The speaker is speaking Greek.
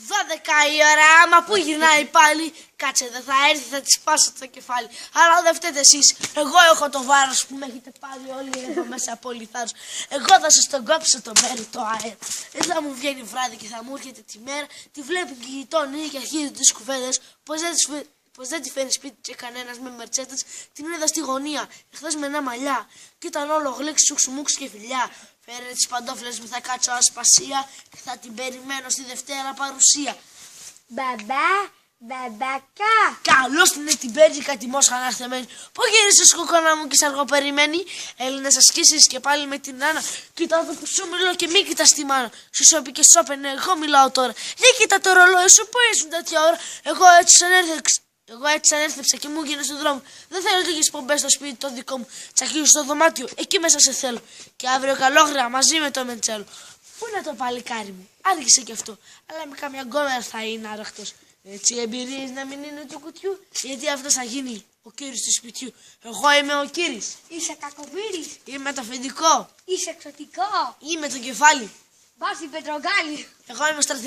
12 η ώρα, άμα πού γυρνάει πάλι. Κάτσε, δεν θα έρθει, θα τη σπάσω το κεφάλι. Αλλά δεν φταίτε εσείς. Εγώ έχω το βάρος που με έχετε πάρει όλοι εδώ μέσα από όλη θάρρος. Εγώ θα σας τον κόψω το μέρη το αέρα. Δεν θα μου βγαίνει βράδυ και θα μου έρχεται τη μέρα. Τη βλέπουν και γειτόνι και αρχίζουν τις κουβέντες. Πως δεν τη φέρνει σπίτι και κανένας με μερτσέτες. Την είδα στη γωνία, εχθές με ένα μαλλιά. Κι ήταν όλο γλύξ, σουξουμούξ και φιλιά. Φέρε τις παντόφλες μου, θα κάτσω ασπασία και θα την περιμένω στη Δευτέρα παρουσία. Μπαμπακά. Καλώς την Πέρζικα τη Μόσχα να έρθεμένη. Πού γύρισες κοκόνα μου και σ' αργοπεριμένη. Έλληνες ασκήσεις και πάλι με την Άννα. Κοίτα εδώ που σου μιλώ και μη κοιτάς τη μάνα. Σου σώπη και σώπαινε, εγώ μιλάω τώρα. Για κοίτα το ρολόι σου, πού ήσουν τέτοια ώρα. Εγώ έτσι ανέρθεψα και μου γίνε στον δρόμο. Δεν θέλω λίγες πομπές στο σπίτι το δικό μου. Τσακίζω στο δωμάτιο, εκεί μέσα σε θέλω. Και αύριο καλόγρια μαζί με το Μεντσέλο. Πού είναι το παλικάρι μου, άργησε κι αυτό. Αλλά με καμιά γκόμενα θα είναι άραχτος. Έτσι εμπειρίες να μην είναι του κουτιού. Γιατί αυτός θα γίνει ο κύριος του σπιτιού. Εγώ είμαι ο κύρις. Είσαι κακομοίρης. Είμαι το αφεντικό. Είσαι εξωτικό. Είμαι το κεφάλι. Βάζει πετρογκάλι. Εγώ είμαι ο στρατηγός.